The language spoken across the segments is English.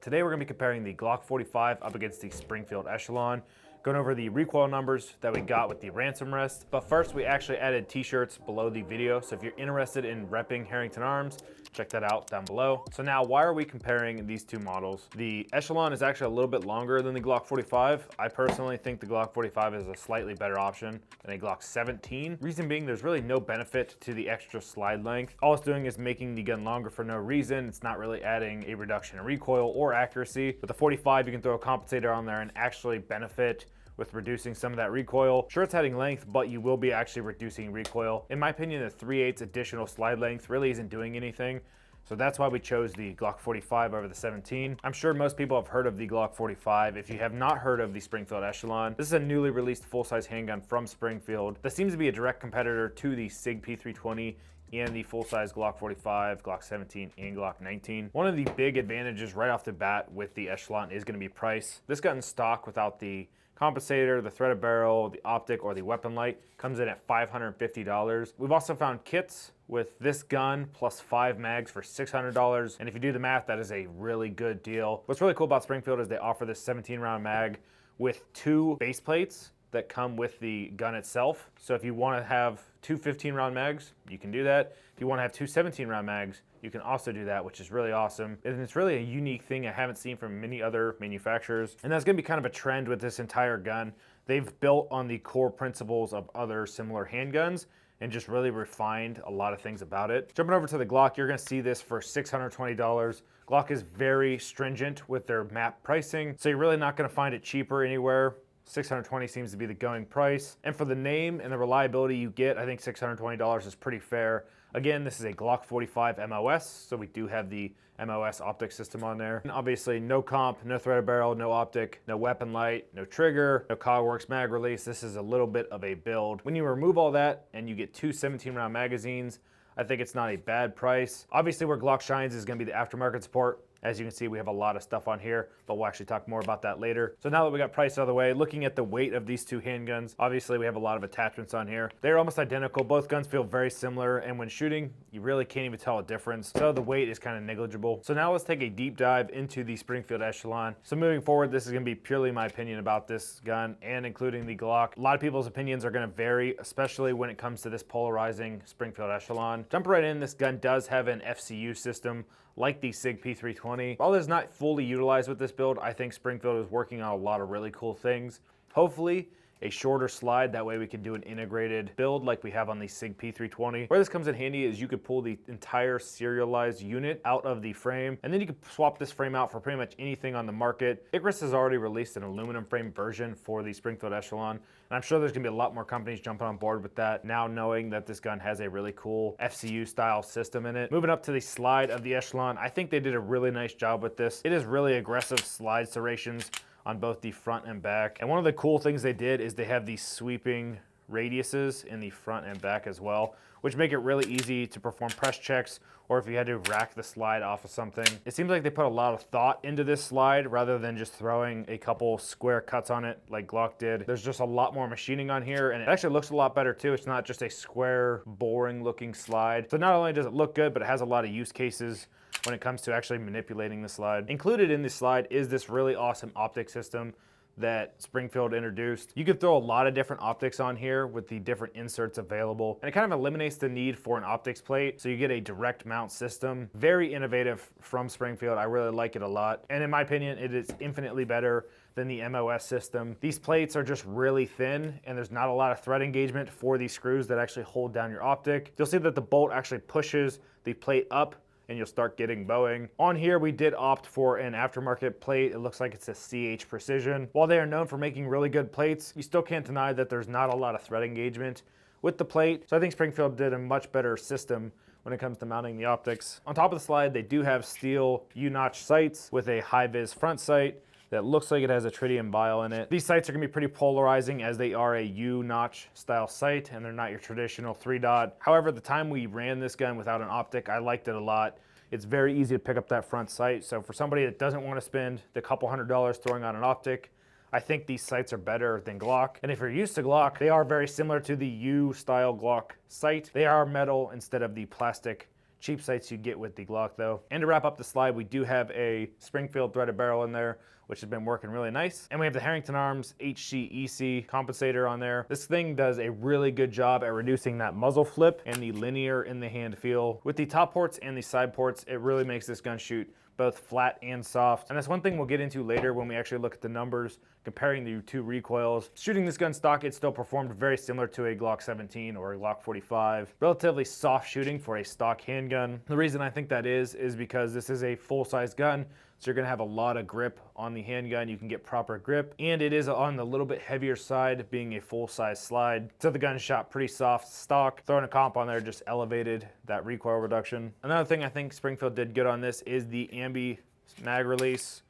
Today we're going to be comparing the Glock 45 up against the Springfield Echelon, going over the recoil numbers that we got with the ransom rest. But first, we actually added t-shirts below the video, so if you're interested in repping Herrington Arms, check that out down below. So now, why are we comparing these two models? The Echelon is actually a little bit longer than the Glock 45. I personally think the Glock 45 is a slightly better option than a Glock 17. Reason being, there's really no benefit to the extra slide length. All it's doing is making the gun longer for no reason. It's not really adding a reduction in recoil or accuracy. With the 45, you can throw a compensator on there and actually benefit with reducing some of that recoil. Sure, it's adding length, but you will be actually reducing recoil. In my opinion, the 3/8 additional slide length really isn't doing anything. So that's why we chose the Glock 45 over the 17. I'm sure most people have heard of the Glock 45. If you have not heard of the Springfield Echelon, this is a newly released full-size handgun from Springfield that seems to be a direct competitor to the SIG P320 and the full-size Glock 45, Glock 17, and Glock 19. One of the big advantages right off the bat with the Echelon is going to be price. This gun in stock without the compensator, the threaded barrel, the optic, or the weapon light comes in at $550. We've also found kits with this gun plus 5 mags for $600. And if you do the math, that is a really good deal. What's really cool about Springfield is they offer this 17-round mag with 2 base plates that come with the gun itself. So if you want to have 2 15-round mags, you can do that. If you want to have 2 17-round mags, you can also do that, which is really awesome. And it's really a unique thing I haven't seen from many other manufacturers. And that's gonna be kind of a trend with this entire gun. They've built on the core principles of other similar handguns and just really refined a lot of things about it. Jumping over to the Glock, you're gonna see this for $620. Glock is very stringent with their map pricing, so you're really not gonna find it cheaper anywhere. $620 seems to be the going price. And for the name and the reliability you get, I think $620 is pretty fair. Again, this is a Glock 45 MOS, so we do have the MOS optic system on there. And obviously no comp, no threaded barrel, no optic, no weapon light, no trigger, no Cogworks mag release. This is a little bit of a build. When you remove all that and you get 2 17-round magazines, I think it's not a bad price. Obviously where Glock shines is gonna be the aftermarket support. As you can see, we have a lot of stuff on here, but we'll actually talk more about that later. So now that we got price out of the way, looking at the weight of these two handguns, obviously we have a lot of attachments on here. They're almost identical. Both guns feel very similar, and when shooting, you really can't even tell a difference. So the weight is kind of negligible. So now let's take a deep dive into the Springfield Echelon. So moving forward, this is gonna be purely my opinion about this gun and including the Glock. A lot of people's opinions are gonna vary, especially when it comes to this polarizing Springfield Echelon. Jump right in, this gun does have an FCU system like the SIG P320. While it's not fully utilized with this build, I think Springfield is working on a lot of really cool things. Hopefully, a shorter slide, that way we can do an integrated build like we have on the SIG P320. Where this comes in handy is you could pull the entire serialized unit out of the frame, and then you could swap this frame out for pretty much anything on the market. Icarus has already released an aluminum frame version for the Springfield Echelon, and I'm sure there's gonna be a lot more companies jumping on board with that now, knowing that this gun has a really cool FCU style system in it. Moving up to the slide of the Echelon, I think they did a really nice job with this. It is really aggressive slide serrations on both the front and back. And one of the cool things they did is they have these sweeping radiuses in the front and back as well, which make it really easy to perform press checks, or if you had to rack the slide off of something. It seems like they put a lot of thought into this slide rather than just throwing a couple square cuts on it like Glock did. There's just a lot more machining on here, and it actually looks a lot better too. It's not just a square, boring looking slide. So not only does it look good, but it has a lot of use cases when it comes to actually manipulating the slide. Included in this slide is this really awesome optic system that Springfield introduced. You could throw a lot of different optics on here with the different inserts available, and it kind of eliminates the need for an optics plate, so you get a direct mount system. Very innovative from Springfield. I really like it a lot, and in my opinion, it is infinitely better than the MOS system. These plates are just really thin, and there's not a lot of thread engagement for these screws that actually hold down your optic. You'll see that the bolt actually pushes the plate up, and you'll start getting bowing. On here, we did opt for an aftermarket plate. It looks like it's a CH Precision. While they are known for making really good plates, you still can't deny that there's not a lot of thread engagement with the plate. So I think Springfield did a much better system when it comes to mounting the optics. On top of the slide, they do have steel U-notch sights with a high-vis front sight that looks like it has a tritium bile in it. These sights are gonna be pretty polarizing as they are a U-notch style sight, and they're not your traditional 3-dot. However, the time we ran this gun without an optic, I liked it a lot. It's very easy to pick up that front sight. So for somebody that doesn't want to spend the couple $100 throwing on an optic, I think these sights are better than Glock. And if you're used to Glock, they are very similar to the U-style Glock sight. They are metal instead of the plastic cheap sights you get with the Glock though. And to wrap up the slide, we do have a Springfield threaded barrel in there, which has been working really nice. And we have the Herrington Arms HCEC compensator on there. This thing does a really good job at reducing that muzzle flip and the linear in the hand feel. With the top ports and the side ports, it really makes this gun shoot both flat and soft. And that's one thing we'll get into later when we actually look at the numbers, comparing the two recoils. Shooting this gun stock, it still performed very similar to a Glock 17 or a Glock 45. Relatively soft shooting for a stock handgun. The reason I think that is because this is a full-size gun, so you're gonna have a lot of grip on the handgun. You can get proper grip, and it is on the little bit heavier side, being a full-size slide. So the gun shot pretty soft stock. Throwing a comp on there just elevated that recoil reduction. Another thing I think Springfield did good on this is the ambi mag release.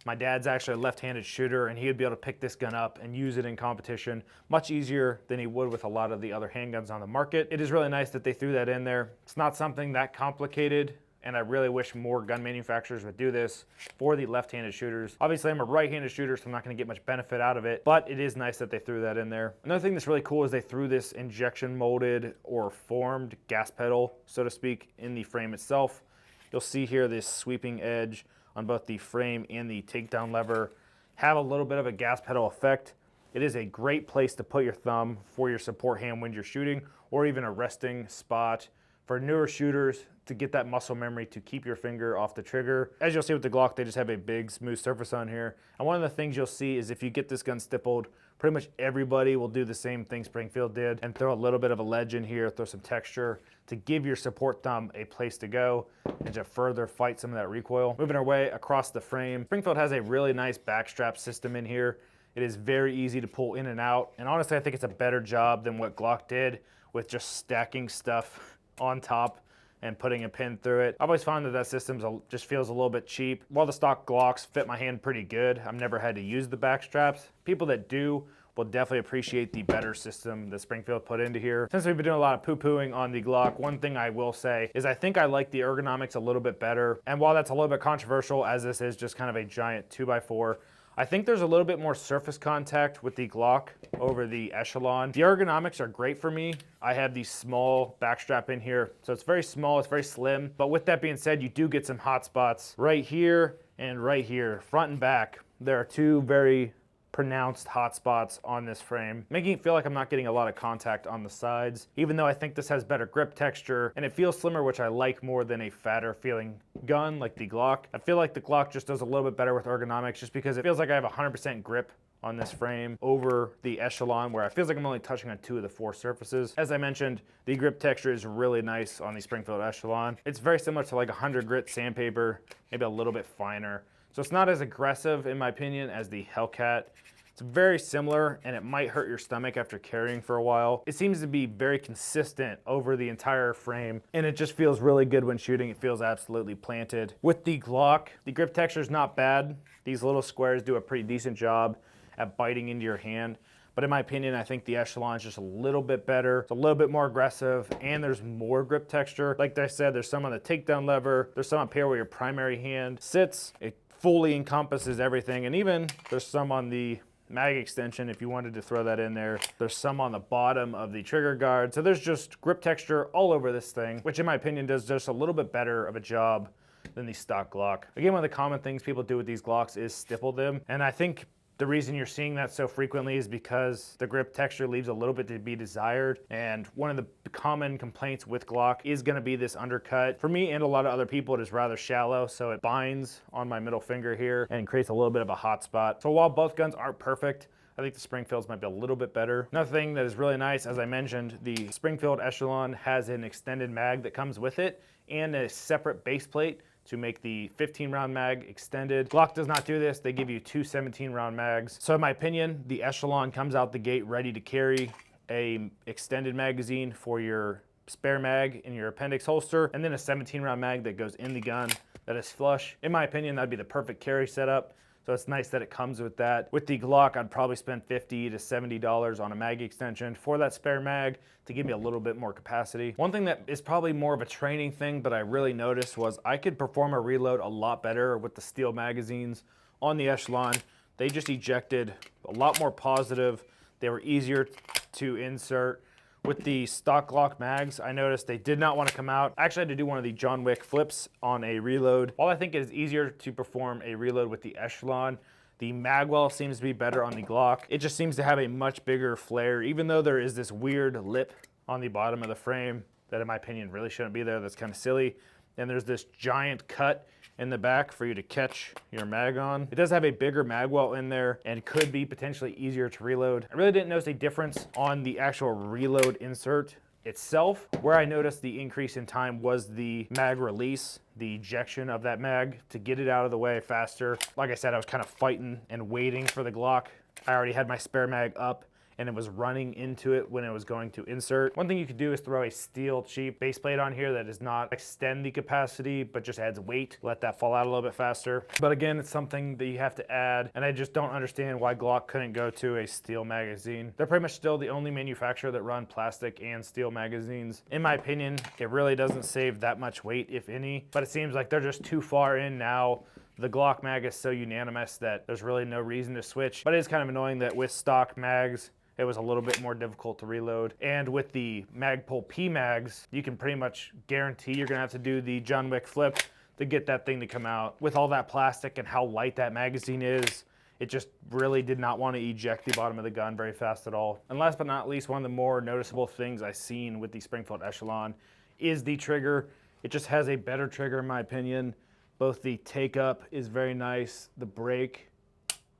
My dad's actually a left-handed shooter, and he would be able to pick this gun up and use it in competition much easier than he would with a lot of the other handguns on the market. It is really nice that they threw that in there. It's not something that complicated, and I really wish more gun manufacturers would do this for the left-handed shooters. Obviously, I'm a right-handed shooter, so I'm not gonna get much benefit out of it, but it is nice that they threw that in there. Another thing that's really cool is they threw this injection molded or formed gas pedal, so to speak, in the frame itself. You'll see here this sweeping edge on both the frame and the takedown lever have a little bit of a gas pedal effect. It is a great place to put your thumb for your support hand when you're shooting, or even a resting spot for newer shooters to get that muscle memory to keep your finger off the trigger. As you'll see with the Glock, they just have a big smooth surface on here. And one of the things you'll see is if you get this gun stippled, pretty much everybody will do the same thing Springfield did and throw a little bit of a ledge in here, throw some texture to give your support thumb a place to go and to further fight some of that recoil. Moving our way across the frame, Springfield has a really nice backstrap system in here. It is very easy to pull in and out. And honestly, I think it's a better job than what Glock did with just stacking stuff on top and putting a pin through it. I've always found that that system just feels a little bit cheap. While the stock Glocks fit my hand pretty good, I've never had to use the back straps. People that do will definitely appreciate the better system that Springfield put into here. Since we've been doing a lot of poo-pooing on the Glock, one thing I will say is I think I like the ergonomics a little bit better. And while that's a little bit controversial, as this is just kind of a giant 2x4, I think there's a little bit more surface contact with the Glock over the Echelon. The ergonomics are great for me. I have the small backstrap in here, so it's very small, it's very slim. But with that being said, you do get some hot spots right here and right here, front and back. There are two very pronounced hot spots on this frame, making it feel like I'm not getting a lot of contact on the sides, even though I think this has better grip texture and it feels slimmer, which I like more than a fatter feeling gun like the Glock. I feel like the Glock just does a little bit better with ergonomics just because it feels like I have 100% grip on this frame over the Echelon, where it feels like I'm only touching on 2 of the 4 surfaces. As I mentioned, the grip texture is really nice on the Springfield Echelon. It's very similar to like a 100 grit sandpaper, maybe a little bit finer. So it's not as aggressive, in my opinion, as the Hellcat. It's very similar, and it might hurt your stomach after carrying for a while. It seems to be very consistent over the entire frame, and it just feels really good when shooting. It feels absolutely planted. With the Glock, the grip texture is not bad. These little squares do a pretty decent job at biting into your hand. But in my opinion, I think the Echelon is just a little bit better. It's a little bit more aggressive, and there's more grip texture. Like I said, there's some on the takedown lever. There's some up here where your primary hand sits. It fully encompasses everything, and even there's some on the mag extension if you wanted to throw that in there. There's some on the bottom of the trigger guard. So there's just grip texture all over this thing, which in my opinion does just a little bit better of a job than the stock Glock. Again, one of the common things people do with these Glocks is stipple them, and I think the reason you're seeing that so frequently is because the grip texture leaves a little bit to be desired. And one of the common complaints with Glock is gonna be this undercut. For me and a lot of other people, it is rather shallow, so it binds on my middle finger here and creates a little bit of a hot spot. So while both guns aren't perfect, I think the Springfields might be a little bit better. Another thing that is really nice, as I mentioned, the Springfield Echelon has an extended mag that comes with it and a separate base plate to make the 15-round mag extended. Glock does not do this. They give you 2 17-round mags. So in my opinion, the Echelon comes out the gate ready to carry a extended magazine for your spare mag in your appendix holster, and then a 17-round mag that goes in the gun that is flush. In my opinion, that'd be the perfect carry setup. So it's nice that it comes with that. With the Glock, I'd probably spend $50 to $70 on a mag extension for that spare mag to give me a little bit more capacity. One thing that is probably more of a training thing, but I really noticed was I could perform a reload a lot better with the steel magazines on the Echelon. They just ejected a lot more positive. They were easier to insert. With the stock Glock mags, I noticed they did not want to come out. I actually had to do one of the John Wick flips on a reload. While I think it is easier to perform a reload with the Echelon, the magwell seems to be better on the Glock. It just seems to have a much bigger flare, even though there is this weird lip on the bottom of the frame that in my opinion really shouldn't be there. That's kind of silly. And there's this giant cut in the back for you to catch your mag on. It does have a bigger magwell in there and could be potentially easier to reload. I really didn't notice a difference on the actual reload insert itself. Where I noticed the increase in time was the mag release, the ejection of that mag to get it out of the way faster. Like I said, I was kind of fighting and waiting for the Glock. I already had my spare mag up and it was running into it when it was going to insert. One thing you could do is throw a steel cheap base plate on here that does not extend the capacity, but just adds weight. Let that fall out a little bit faster. But again, it's something that you have to add, and I just don't understand why Glock couldn't go to a steel magazine. They're pretty much still the only manufacturer that run plastic and steel magazines. In my opinion, it really doesn't save that much weight, if any, but it seems like they're just too far in now. The Glock mag is so unanimous that there's really no reason to switch, but it is kind of annoying that with stock mags, it was a little bit more difficult to reload. And with the Magpul P mags, you can pretty much guarantee you're gonna have to do the John Wick flip to get that thing to come out. With all that plastic and how light that magazine is, it just really did not want to eject the bottom of the gun very fast at all. And last but not least, one of the more noticeable things I've seen with the Springfield Echelon is the trigger. It just has a better trigger in my opinion. Both the take up is very nice, the brake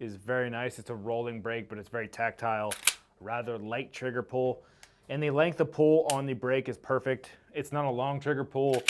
is very nice. It's a rolling brake, but it's very tactile. Rather light trigger pull, and the length of pull on the brake is perfect. It's not a long trigger pull.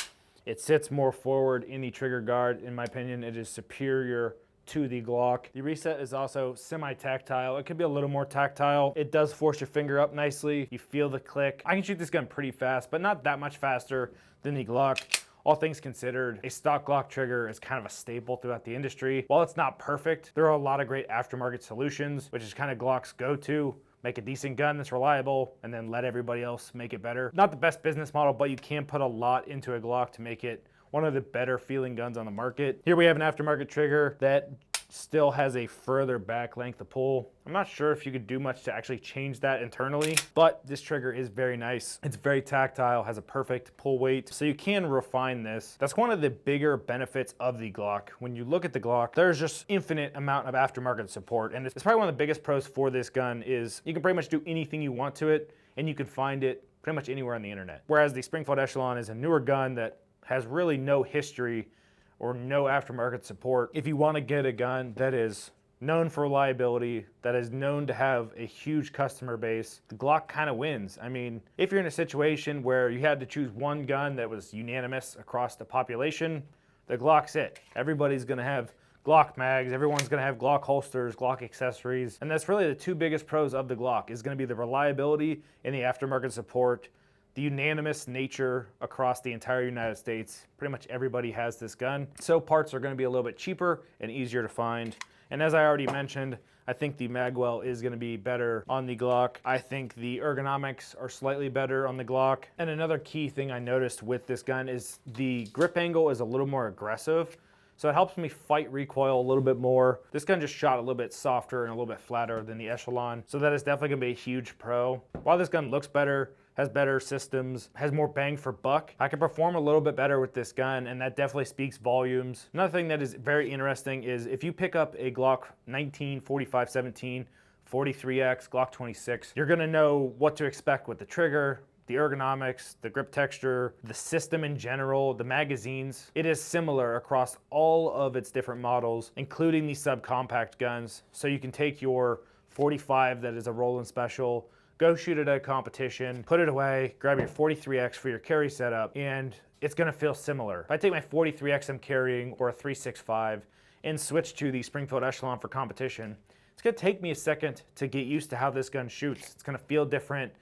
It sits more forward in the trigger guard. In my opinion, it is superior to the Glock. The reset is also semi-tactile. It could be a little more tactile. It does force your finger up nicely. You feel the click. I can shoot this gun pretty fast, but not that much faster than the Glock. All things considered, a stock Glock trigger is kind of a staple throughout the industry. While it's not perfect, there are a lot of great aftermarket solutions, which is kind of Glock's go-to. Make a decent gun that's reliable, and then let everybody else make it better. Not the best business model, but you can put a lot into a Glock to make it one of the better feeling guns on the market. Here we have an aftermarket trigger that still has a further back length of pull. I'm not sure if you could do much to actually change that internally, but this trigger is very nice. It's very tactile, has a perfect pull weight, so you can refine this. That's one of the bigger benefits of the Glock. When you look at the Glock, there's just infinite amount of aftermarket support, and it's probably one of the biggest pros for this gun is you can pretty much do anything you want to it, and you can find it pretty much anywhere on the internet. Whereas the Springfield Echelon is a newer gun that has really no history or no aftermarket support. If you want to get a gun that is known for reliability, that is known to have a huge customer base, the Glock kind of wins. I mean, if you're in a situation where you had to choose one gun that was unanimous across the population, the Glock's it. Everybody's gonna have Glock mags, everyone's gonna have Glock holsters, Glock accessories, and that's really the two biggest pros of the Glock is gonna be the reliability and the aftermarket support. The unanimous nature across the entire United States. Pretty much everybody has this gun. So parts are gonna be a little bit cheaper and easier to find. And as I already mentioned, I think the magwell is gonna be better on the Glock. I think the ergonomics are slightly better on the Glock. And another key thing I noticed with this gun is the grip angle is a little more aggressive. So it helps me fight recoil a little bit more. This gun just shot a little bit softer and a little bit flatter than the Echelon. So that is definitely gonna be a huge pro. While this gun looks better, has better systems, has more bang for buck, I can perform a little bit better with this gun, and that definitely speaks volumes. Another thing that is very interesting is if you pick up a Glock 19, 45, 17, 43X, Glock 26, you're gonna know what to expect with the trigger, the ergonomics, the grip texture, the system in general, the magazines. It is similar across all of its different models, including the subcompact guns. So you can take your 45 that is a Roland Special, go shoot it at a competition, put it away, grab your 43X for your carry setup, and it's gonna feel similar. If I take my 43X I'm carrying or a 365 and switch to the Springfield Echelon for competition, it's gonna take me a second to get used to how this gun shoots. It's gonna feel different.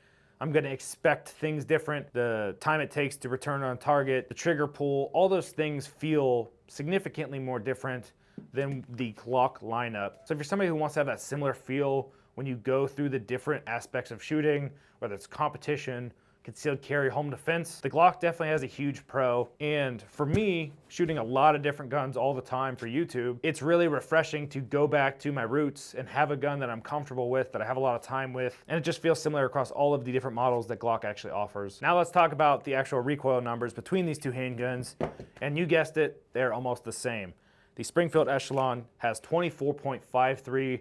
I'm gonna expect things different. The time it takes to return on target, the trigger pull, all those things feel significantly more different than the Glock lineup. So if you're somebody who wants to have that similar feel when you go through the different aspects of shooting, whether it's competition, concealed carry, home defense. The Glock definitely has a huge pro. And for me, shooting a lot of different guns all the time for YouTube, it's really refreshing to go back to my roots and have a gun that I'm comfortable with, that I have a lot of time with. And it just feels similar across all of the different models that Glock actually offers. Now let's talk about the actual recoil numbers between these two handguns. And you guessed it, they're almost the same. The Springfield Echelon has 24.53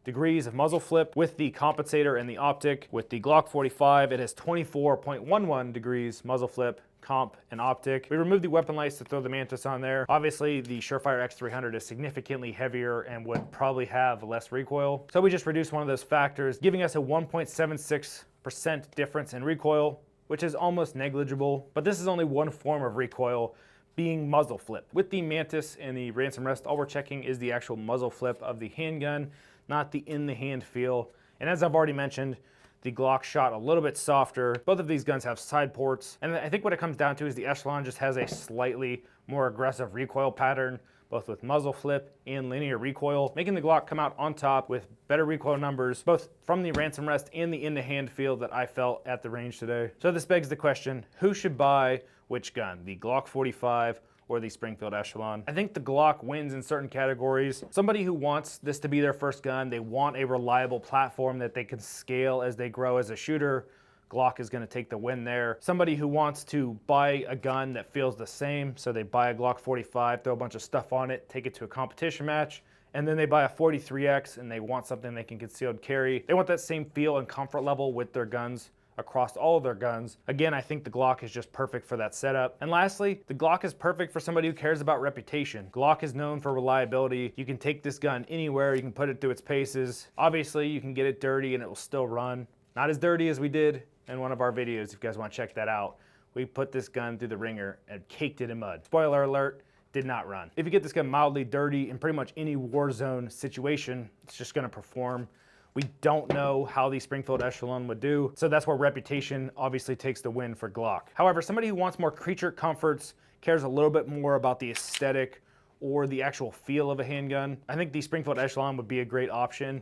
degrees of muzzle flip with the compensator and the optic. With the Glock 45, it has 24.11 degrees muzzle flip, comp, and optic. We removed the weapon lights to throw the Mantis on there. Obviously, the Surefire X300 is significantly heavier and would probably have less recoil. So we just reduced one of those factors, giving us a 1.76% difference in recoil, which is almost negligible. But this is only one form of recoil, being muzzle flip. With the Mantis and the ransom rest, all we're checking is the actual muzzle flip of the handgun, not the in-the-hand feel. And as I've already mentioned, the Glock shot a little bit softer. Both of these guns have side ports. And I think what it comes down to is the Echelon just has a slightly more aggressive recoil pattern, both with muzzle flip and linear recoil, making the Glock come out on top with better recoil numbers, both from the ransom rest and the in-the-hand feel that I felt at the range today. So this begs the question, who should buy which gun, the Glock 45 or the Springfield Echelon? I think the Glock wins in certain categories. Somebody who wants this to be their first gun, they want a reliable platform that they can scale as they grow as a shooter, Glock is gonna take the win there. Somebody who wants to buy a gun that feels the same, so they buy a Glock 45, throw a bunch of stuff on it, take it to a competition match, and then they buy a 43X and they want something they can concealed carry. They want that same feel and comfort level with their guns across all of their guns. Again, I think the Glock is just perfect for that setup. And lastly, the Glock is perfect for somebody who cares about reputation. Glock is known for reliability. You can take this gun anywhere, you can put it through its paces. Obviously, you can get it dirty and it will still run. Not as dirty as we did in one of our videos, if you guys want to check that out. We put this gun through the ringer and caked it in mud. Spoiler alert, did not run. If you get this gun mildly dirty in pretty much any war zone situation, it's just gonna perform. We don't know how the Springfield Echelon would do, so that's where reputation obviously takes the win for Glock. However, somebody who wants more creature comforts, cares a little bit more about the aesthetic or the actual feel of a handgun, I think the Springfield Echelon would be a great option.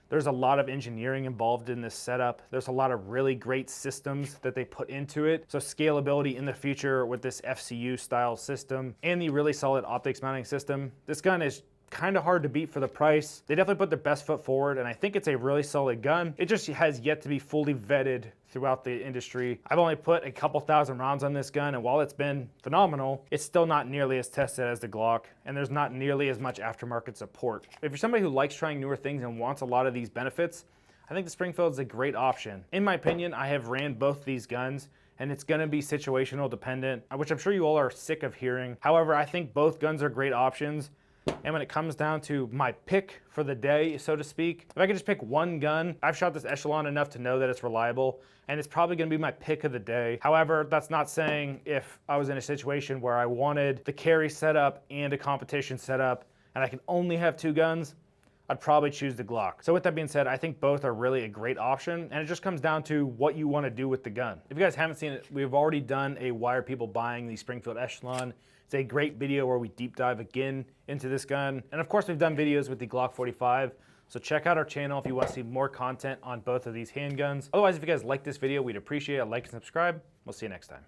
There's a lot of engineering involved in this setup. There's a lot of really great systems that they put into it. So scalability in the future with this FCU style system and the really solid optics mounting system. This gun is kind of hard to beat for the price. They definitely put their best foot forward, and I think it's a really solid gun. It just has yet to be fully vetted throughout the industry. I've only put a couple thousand rounds on this gun, and while it's been phenomenal, it's still not nearly as tested as the Glock, and there's not nearly as much aftermarket support. If you're somebody who likes trying newer things and wants a lot of these benefits, I think the Springfield is a great option. In my opinion, I have ran both these guns, and it's gonna be situational dependent, which I'm sure you all are sick of hearing. However, I think both guns are great options. And when it comes down to my pick for the day, so to speak, if I could just pick one gun, I've shot this Echelon enough to know that it's reliable, and it's probably gonna be my pick of the day. However, that's not saying if I was in a situation where I wanted the carry setup and a competition setup, and I can only have two guns, I'd probably choose the Glock. So with that being said, I think both are really a great option, and it just comes down to what you wanna do with the gun. If you guys haven't seen it, we've already done a Why Are People Buying the Springfield Echelon. It's a great video where we deep dive again into this gun. And of course, we've done videos with the Glock 45. So check out our channel if you want to see more content on both of these handguns. Otherwise, if you guys like this video, we'd appreciate a like and subscribe. We'll see you next time.